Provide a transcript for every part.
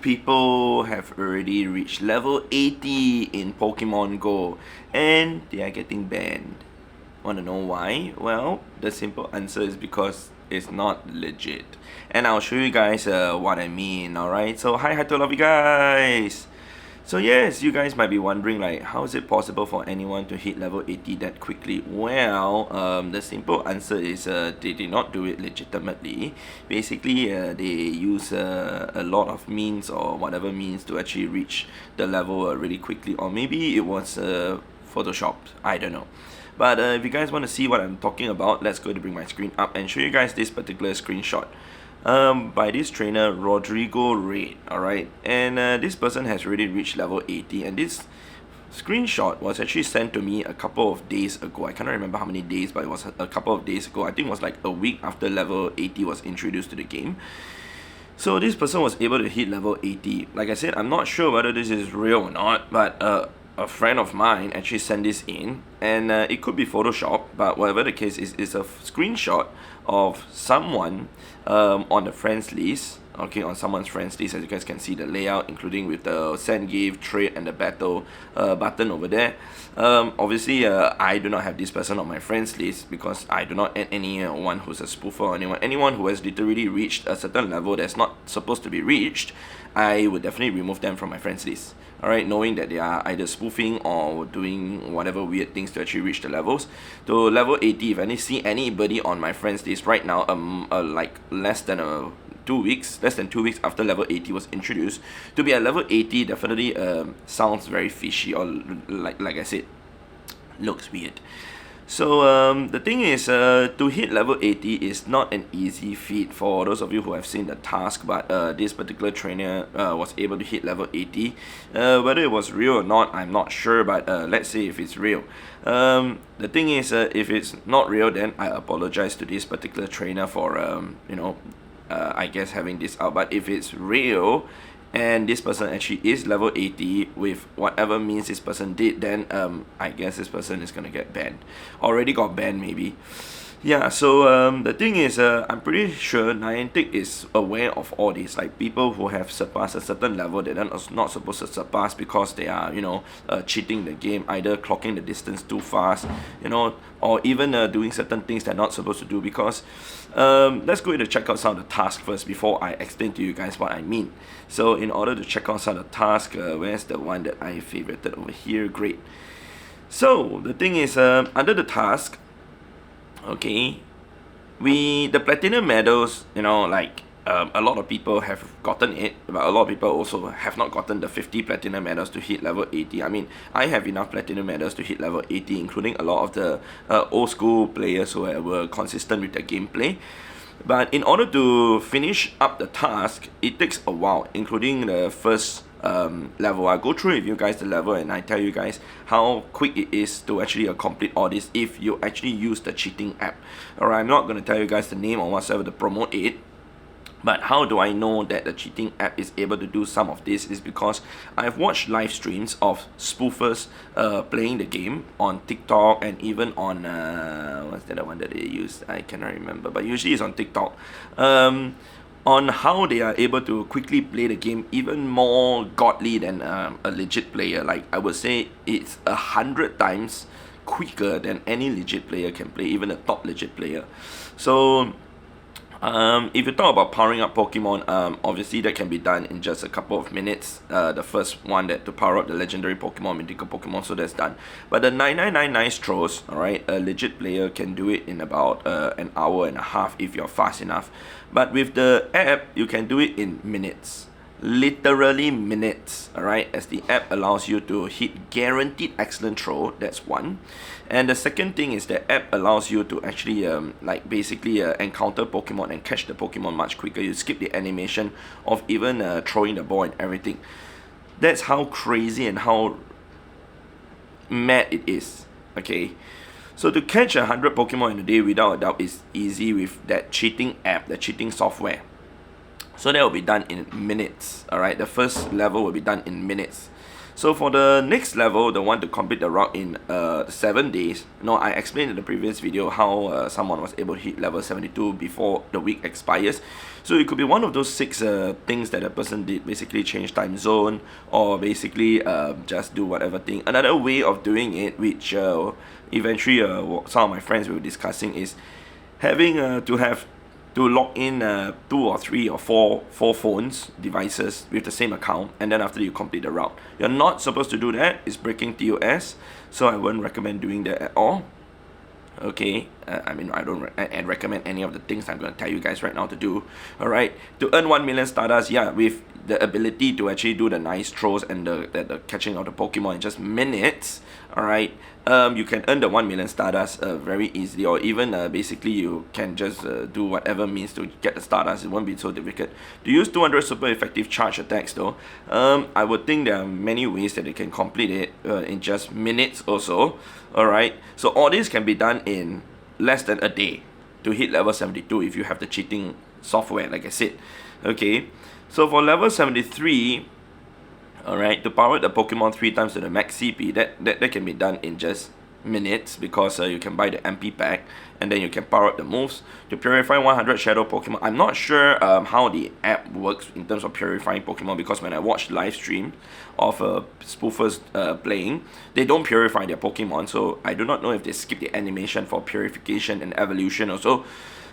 people have already reached level 80 in Pokemon GO and they are getting banned. Want to know why? Well, the simple answer is because it's not legit. And I'll show you guys what I mean, alright? So hi to all of you guys! So yes, you guys might be wondering like, how is it possible for anyone to hit level 80 that quickly? Well, the simple answer is they did not do it legitimately. Basically, they use a lot of means or whatever means to actually reach the level really quickly. Or maybe it was photoshopped, I don't know. But if you guys want to see what I'm talking about, let's go to bring my screen up and show you guys this particular screenshot. By this trainer Rodrigo Red, alright, and this person has already reached level 80, and this screenshot was actually sent to me a couple of days ago. I cannot remember how many days, but it was a couple of days ago. I think it was like a week after level 80 was introduced to the game. So this person was able to hit level 80. Like I said, I'm not sure whether this is real or not, but a friend of mine actually sent this in, and it could be Photoshop, but whatever the case is, it's a screenshot of someone on the friends list, okay, on someone's friends list. As you guys can see the layout, including with the send, give, trade, and the battle button over there. Obviously, I do not have this person on my friends list because I do not add anyone who's a spoofer or anyone who has literally reached a certain level that's not supposed to be reached. I would definitely remove them from my friends list. Alright, knowing that they are either spoofing or doing whatever weird things to actually reach the levels. To level 80, if I see anybody on my friends list right now, like less than 2 weeks after level 80 was introduced, to be at level 80 definitely sounds very fishy, or like I said, looks weird. So the thing is, to hit level 80 is not an easy feat for those of you who have seen the task, but this particular trainer was able to hit level 80. Whether it was real or not, I'm not sure, but let's say if it's real. The thing is, if it's not real, then I apologize to this particular trainer for, I guess having this out. But if it's real, and this person actually is level 80 with whatever means this person did, then I guess this person is gonna get banned. Already got banned maybe. Yeah, so the thing is, I'm pretty sure Niantic is aware of all this, like people who have surpassed a certain level that they're not supposed to surpass because they are, cheating the game, either clocking the distance too fast, or even doing certain things they're not supposed to do. Because let's go to check out some of the tasks first before I explain to you guys what I mean. So in order to check out some of the tasks, where's the one that I favorited over here? Great. So the thing is, under the task, okay, the platinum medals, a lot of people have gotten it, but a lot of people also have not gotten the 50 platinum medals to hit level 80. I mean, I have enough platinum medals to hit level 80, including a lot of the old school players who were consistent with their gameplay. But in order to finish up the task, it takes a while, including the first level. I'll go through with you guys the level and I tell you guys how quick it is to actually complete all this if you actually use the cheating app. Alright, I'm not going to tell you guys the name or whatsoever to promote it. But how do I know that the cheating app is able to do some of this is because I've watched live streams of spoofers playing the game on TikTok and even on, what's the other one that they use? I cannot remember, but usually it's on TikTok. On how they are able to quickly play the game even more godly than a legit player. Like, I would say it's 100 times quicker than any legit player can play, even a top legit player. So if you talk about powering up Pokemon, obviously that can be done in just a couple of minutes. The first one to power up the legendary Pokemon, mythical Pokemon, so that's done. But the 9999 Stros, alright, a legit player can do it in about an hour and a half if you're fast enough. But with the app, you can do it in minutes. Literally minutes, alright, as the app allows you to hit guaranteed excellent throw. That's one. And the second thing is the app allows you to actually basically encounter Pokemon and catch the Pokemon much quicker. You skip the animation of even throwing the ball and everything. That's how crazy and how mad it is. Okay, so to catch 100 Pokemon in a day without a doubt is easy with that cheating app, the cheating software. So that will be done in minutes. Alright, the first level will be done in minutes. So for the next level, the one to complete the route in 7 days, I explained in the previous video how someone was able to hit level 72 before the week expires. So it could be one of those 6 things that a person did, basically change time zone, or basically just do whatever thing. Another way of doing it, which eventually some of my friends were discussing, is having to log in 2 or 3 or 4 phones, devices with the same account, and then after you complete the route. You're not supposed to do that. It's breaking TOS, so I wouldn't recommend doing that at all. Okay, I mean, I don't recommend any of the things I'm going to tell you guys right now to do. Alright, to earn 1 million Stardust, yeah, with the ability to actually do the nice throws and the catching of the Pokemon in just minutes, alright, you can earn the 1 million Stardust very easily, or even basically you can just do whatever means to get the Stardust. It won't be so difficult. To use 200 super effective charge attacks though, I would think there are many ways that you can complete it in just minutes or so. Alright, so all this can be done in less than a day to hit level 72 if you have the cheating software, like I said. Okay, so for level 73, alright, to power the Pokemon 3 times to the max CP, that can be done in just minutes, because you can buy the MP pack and then you can power up the moves. To purify 100 shadow Pokemon, I'm not sure how the app works in terms of purifying Pokemon, because when I watch live stream of spoofers playing, they don't purify their Pokemon, so I do not know if they skip the animation for purification and evolution also.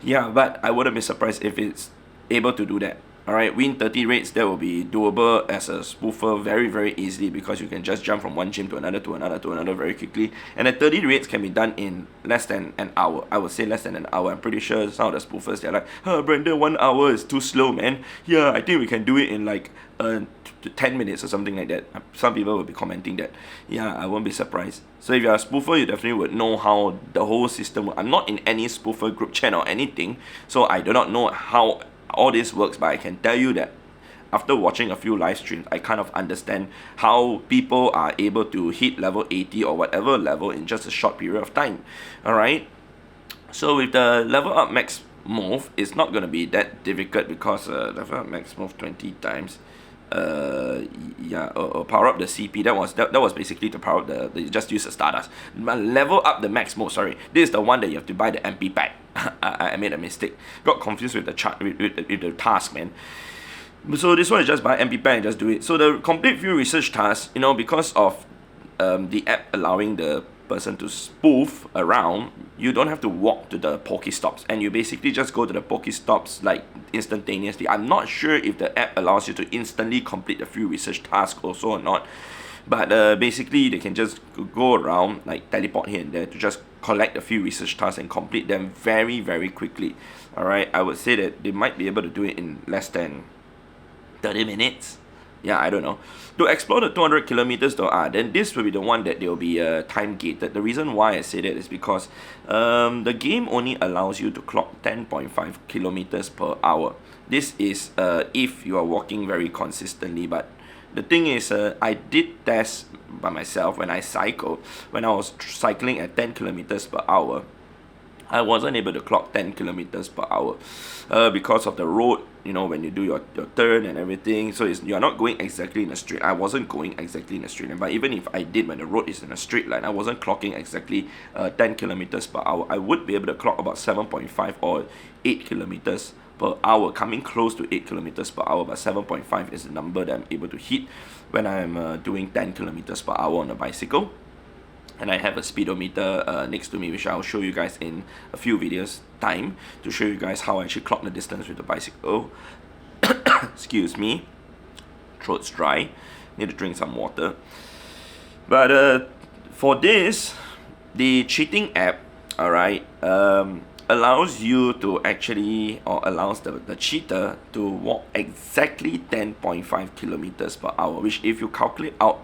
Yeah, but I wouldn't be surprised if it's able to do that. Alright, win 30 raids, that will be doable as a spoofer very easily, because you can just jump from one gym to another very quickly. And the 30 raids can be done in less than an hour. I would say less than an hour. I'm pretty sure some of the spoofers, they're like, Brandon, 1 hour is too slow, man. Yeah, I think we can do it in like 10 minutes or something like that. Some people will be commenting that. Yeah, I won't be surprised. So if you're a spoofer, you definitely would know how the whole system works. I'm not in any spoofer group chat or anything, so I do not know how all this works, but I can tell you that after watching a few live streams, I kind of understand how people are able to hit level 80 or whatever level in just a short period of time. Alright, so with the level up max move, it's not going to be that difficult, because level up max move 20 times, power up the CP, that was basically to power up you just use the Stardust. But level up the max mode, sorry, this is the one that you have to buy the MP pack. I made a mistake, got confused with the chart, with the task, man. So this one is just buy MP pack and just do it. So the complete field research task, because of the app allowing the person to spoof around, you don't have to walk to the Pokestops, and you basically just go to the Pokestops like instantaneously. I'm not sure if the app allows you to instantly complete the field research task also or not, but basically they can just go around, like teleport here and there, to just collect a few research tasks and complete them very quickly. Alright, I would say that they might be able to do it in less than 30 minutes. Yeah, I don't know. To explore the 200 kilometers though, then this will be the one that they'll be time gated. The reason why I say that is because the game only allows you to clock 10.5 kilometers per hour. This is if you are walking very consistently, but the thing is, I did test by myself when I cycled. When I was cycling at 10 kilometers per hour, I wasn't able to clock 10 kilometers per hour because of the road, when you do your turn and everything. So you're not going exactly in a straight. I wasn't going exactly in a straight line, but even if I did, when the road is in a straight line, I wasn't clocking exactly 10 kilometers per hour. I would be able to clock about 7.5 or 8 kilometers per hour, coming close to 8 kilometers per hour, but 7.5 is the number that I'm able to hit when I'm doing 10 kilometers per hour on a bicycle. And I have a speedometer next to me, which I'll show you guys in a few videos time, to show you guys how I actually clock the distance with the bicycle. Excuse me, throat's dry, need to drink some water. But for this, the cheating app, alright, allows you to actually, or allows the cheater to walk exactly 10.5 kilometers per hour, which if you calculate out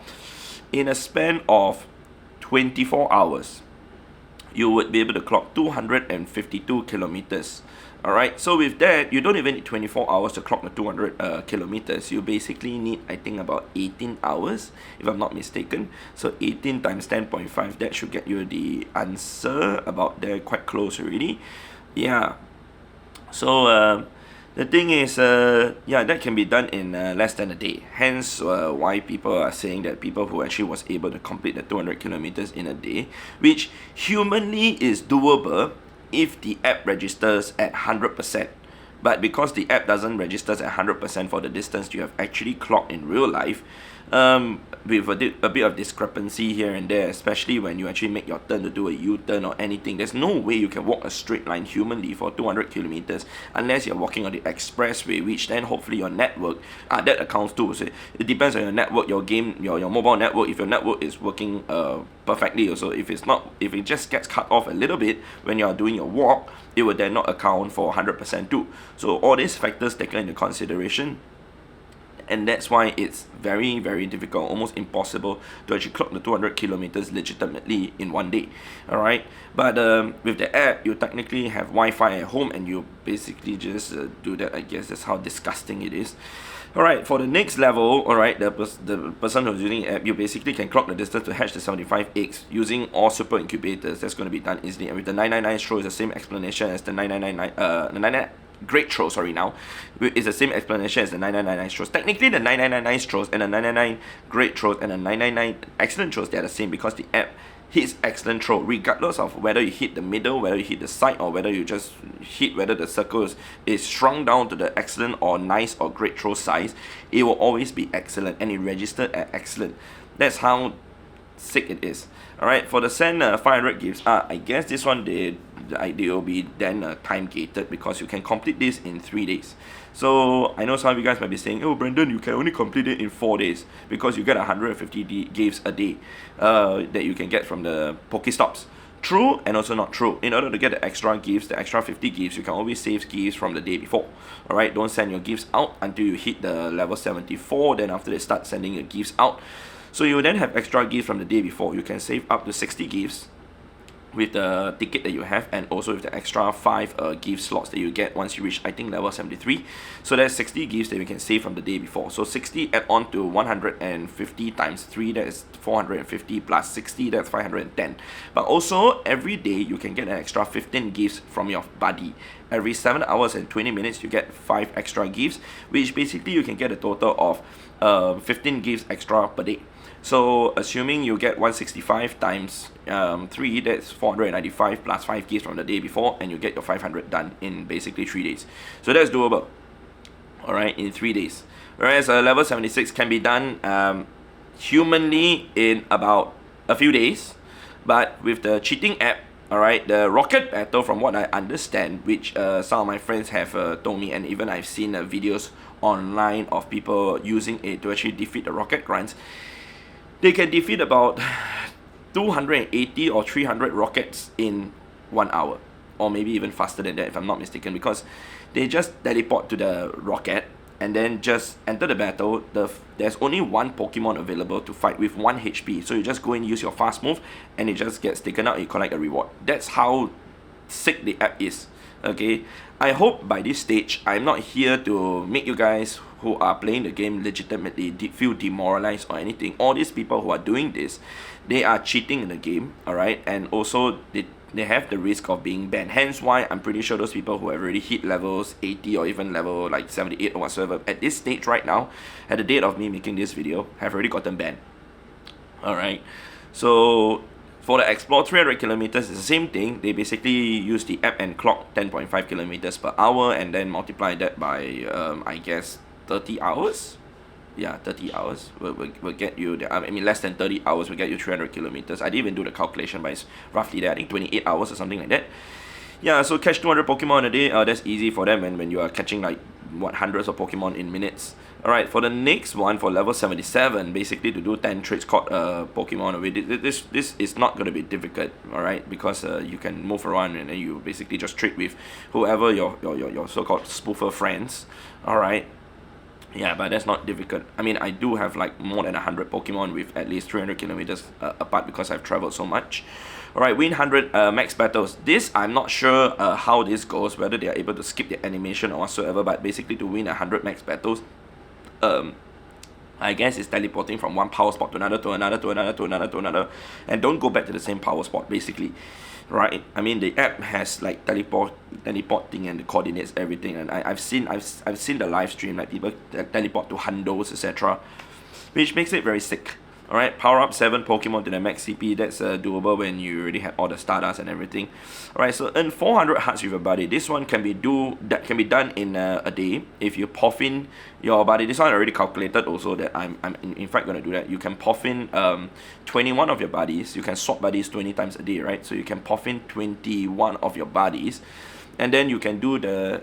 in a span of 24 hours, you would be able to clock 252 kilometers. Alright, so with that, you don't even need 24 hours to clock the 200 kilometers. You basically need, I think, about 18 hours, if I'm not mistaken. So 18 times 10.5, that should get you the answer about there, quite close already. Yeah. So The thing is, yeah, that can be done in less than a day. Hence, why people are saying that people who actually was able to complete the 200 kilometers in a day, which humanly is doable if the app registers at 100%. But because the app doesn't register at 100% for the distance you have actually clocked in real life, with a bit of discrepancy here and there, especially when you actually make your turn to do a U-turn or anything, there's no way you can walk a straight line humanly for 200 kilometers unless you're walking on the expressway, which then hopefully your network, that accounts too. So it depends on your network, your mobile network. If your network is working perfectly, also if it just gets cut off a little bit when you're doing your walk, it will then not account for 100% too. So all these factors taken into consideration, and that's why it's very, very difficult, almost impossible to actually clock the 200 kilometers legitimately in one day. Alright, but with the app, you technically have Wi-Fi at home and you basically just do that. I guess that's how disgusting it is. Alright, for the next level, alright, the person who's using the app, you basically can clock the distance to hatch the 75 eggs using all super incubators. That's going to be done easily. And with the 999 throw, is the same explanation as the 999 great throw, sorry, now it's the same explanation as the 9999 throws. Technically the 9999 throws and the 999 great throws and the 999 excellent throws, they are the same because the app hits excellent throw regardless of whether you hit the middle, whether you hit the side, or whether you just hit whether the circle is shrunk down to the excellent or nice or great throw size. It will always be excellent and it registered at excellent. That's how sick it is. Alright, for the send 500 gifts, I guess this one they will be then time gated because you can complete this in 3 days. So I know some of you guys might be saying, oh Brandon, you can only complete it in 4 days because you get 150 gifts a day that you can get from the Pokestops. True and also not true. In order to get the extra gifts, the extra 50 gifts, you can always save gifts from the day before. Alright, don't send your gifts out until you hit the level 74, then after they start sending your gifts out. So you will then have extra gifts from the day before. You can save up to 60 gifts with the ticket that you have, and also with the extra 5 gift slots that you get once you reach, I think, level 73. So there's 60 gifts that you can save from the day before. So 60 add on to 150 times 3, that is 450, plus 60, that's 510. But also every day you can get an extra 15 gifts from your buddy. Every 7 hours and 20 minutes you get 5 extra gifts, which basically you can get a total of 15 gifts extra per day. So assuming you get 165 times 3, that's 495 plus 5 gifts from the day before, and you get your 500 done in basically 3 days. So that's doable, alright, in 3 days. Whereas level 76 can be done humanly in about a few days, but with the cheating app, alright, the rocket battle, from what I understand, which some of my friends have told me, and even I've seen videos online of people using it to actually defeat the rocket grunts, they can defeat about 280 or 300 rockets in 1 hour, or maybe even faster than that if I'm not mistaken, because they just teleport to the rocket and then just enter the battle. There's only one Pokemon available to fight with 1 HP, so you just go and use your fast move and it just gets taken out and you collect a reward. That's how sick the app is. Okay, I hope by this stage I'm not here to make you guys who are playing the game legitimately feel demoralized or anything. All these people who are doing this, they are cheating in the game, alright, and also they have the risk of being banned. Hence why I'm pretty sure those people who have already hit levels 80 or even level like 78 or whatsoever at this stage right now, at the date of me making this video, have already gotten banned. Alright, so for the Explore 300 kilometers, it's the same thing. They basically use the app and clock 10.5 kilometers per hour and then multiply that by, I guess, 30 hours? Yeah, 30 hours will get you, I mean, less than 30 hours will get you 300 kilometers. I didn't even do the calculation, but it's roughly there, I think 28 hours or something like that. Yeah, so catch 200 Pokemon a day, that's easy for them, and when you are catching like, what, hundreds of Pokemon in minutes. Alright, for the next one, for level 77, basically to do 10 trades caught Pokemon away, this is not going to be difficult, alright, because you can move around and then you basically just trade with whoever your so-called spoofer friends, alright. Yeah, but that's not difficult. I mean, I do have like more than 100 Pokemon with at least 300 kilometers apart because I've traveled so much. Alright, win 100 max battles. This, I'm not sure how this goes, whether they are able to skip the animation or whatsoever, but basically to win 100 max battles, I guess it's teleporting from one power spot to another, to another, to another, to another, to another, and don't go back to the same power spot, basically. right? I mean, the app has like teleporting and the coordinates, everything, and I've seen the live stream, like people teleport to hundos, etc., which makes it very sick. Alright, power up 7 Pokemon to the max CP, that's doable when you already have all the Stardust and everything. Alright, so earn 400 hearts with your buddy. This one can be done in a day if you puff in your buddy. This one already calculated also that I'm in fact going to do that. You can puff in 21 of your buddies. You can swap buddies 20 times a day, right? So you can puff in 21 of your buddies, and then you can do the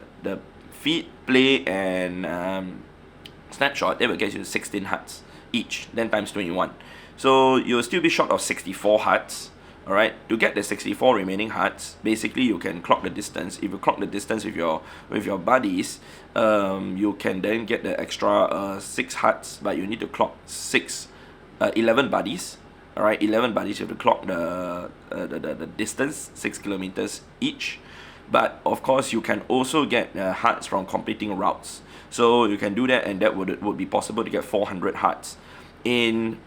feed, play, and snapshot. That will get you 16 hearts each, then times 21. So you'll still be short of 64 hearts. Alright, to get the 64 remaining hearts, basically you can clock the distance. If you clock the distance with your buddies, you can then get the extra 6 hearts, but you need to clock 11 buddies. Alright, 11 buddies, you have to clock the distance, 6 kilometers each. But of course you can also get hearts from completing routes. So you can do that, and that would be possible to get 400 hearts in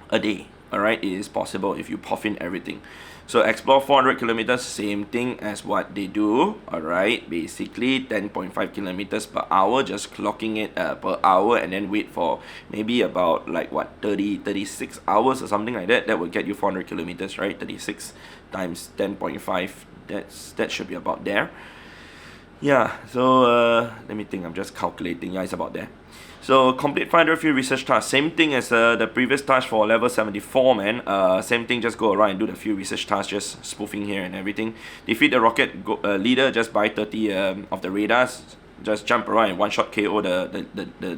a day. Alright, it is possible if you puff in everything. So explore 400 kilometers, same thing as what they do. Alright, basically 10.5 kilometers per hour, just clocking it per hour, and then wait for maybe about like what, 36 hours or something like that. That will get you 400 kilometers, right? 36 times 10.5, that should be about there. Yeah, so let me think, I'm just calculating. Yeah, it's about there. So complete 500 field research task, same thing as the previous task for level 74, man. Same thing, just go around and do the field research task, just spoofing here and everything. Defeat the rocket leader, just buy 30 of the radars. Just jump around and one-shot KO the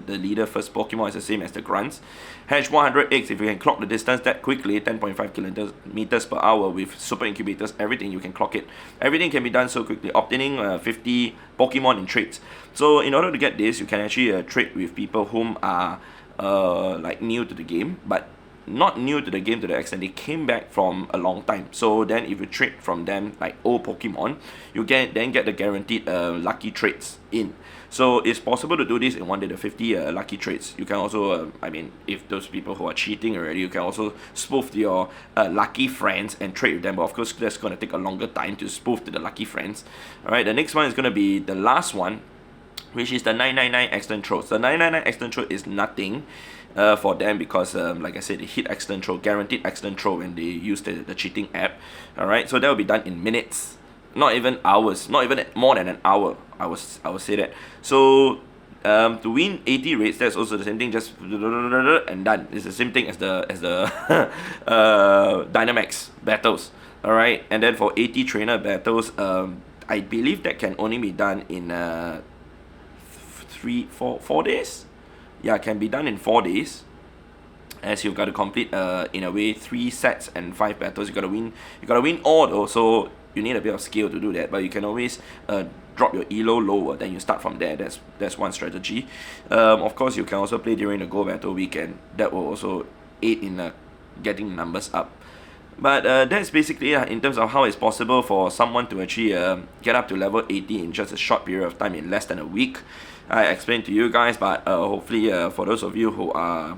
leader first Pokemon. Is the same as the grunts. Hatch 100 eggs. If you can clock the distance that quickly, 10.5 kilometers per hour with super incubators, everything, you can clock it. Everything can be done so quickly. Obtaining 50 Pokemon in trades. So in order to get this, you can actually trade with people whom are like new to the game, but not new to the game to the extent they came back from a long time. So then if you trade from them like old Pokemon, you get the guaranteed lucky trades in. So it's possible to do this in one day, the 50 lucky trades. You can also, I mean, if those people who are cheating already, you can also spoof your lucky friends and trade with them. But of course, that's going to take a longer time to spoof to the lucky friends. Alright, the next one is going to be the last one, which is the 999 excellent throws. The 999 excellent throw is nothing for them because, like I said, they hit excellent throw, guaranteed excellent throw when they use the cheating app. Alright, so that will be done in minutes, not even hours, not even more than an hour. I would say that. So to win 80 raids, that's also the same thing, just and done. It's the same thing as the Dynamax battles. Alright, and then for 80 trainer battles, I believe that can only be done in 4 days. Yeah, can be done in 4 days, as you've got to complete in a way 3 sets and 5 battles. You gotta win all though, so you need a bit of skill to do that, but you can always drop your elo lower, then you start from there. That's one strategy. Of course, you can also play during the Go Battle weekend. That will also aid in getting numbers up. But that's basically in terms of how it's possible for someone to actually get up to level 80 in just a short period of time, in less than a week. I explained to you guys, but hopefully for those of you who are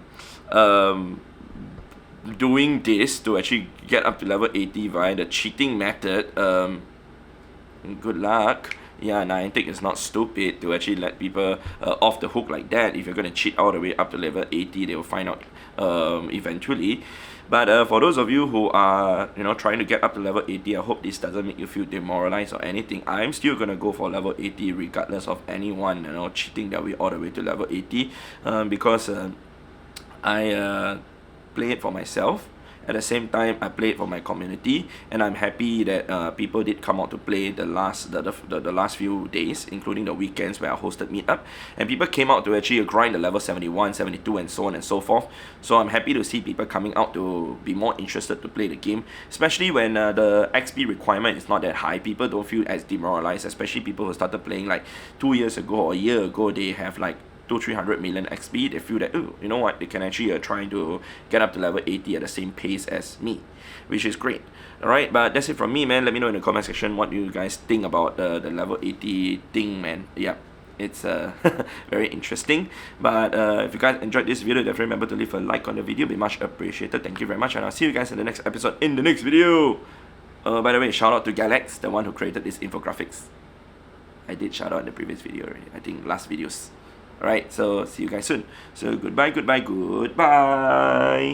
doing this to actually get up to level 80 via the cheating method, good luck. Yeah, Niantic is not stupid to actually let people off the hook like that. If you're going to cheat all the way up to level 80, they will find out eventually. But for those of you who are trying to get up to level 80, I hope this doesn't make you feel demoralized or anything. I'm still gonna go for level 80 regardless of anyone cheating their way all the way to level 80, because I play it for myself. At the same time, I play it for my community, and I'm happy that people did come out to play the last few days, including the weekends where I hosted meetup, and people came out to actually grind the level 71, 72, and so on and so forth. So I'm happy to see people coming out to be more interested to play the game, especially when the XP requirement is not that high. People don't feel as demoralized, especially people who started playing like 2 years ago or a year ago. They have like 200-300 million XP. They feel that, oh, you know what, they can actually try to get up to level 80 at the same pace as me, which is great. Alright, but that's it from me, man. Let me know in the comment section what you guys think about the level 80 thing, man. Yeah, it's very interesting. But if you guys enjoyed this video, definitely remember to leave a like on the video. Be much appreciated. Thank you very much, and I'll see you guys in the next episode in the next video. By the way, shout out to Galax, the one who created this infographics. I did shout out in the previous video already. I think last videos. Alright, so see you guys soon. So goodbye, goodbye, goodbye.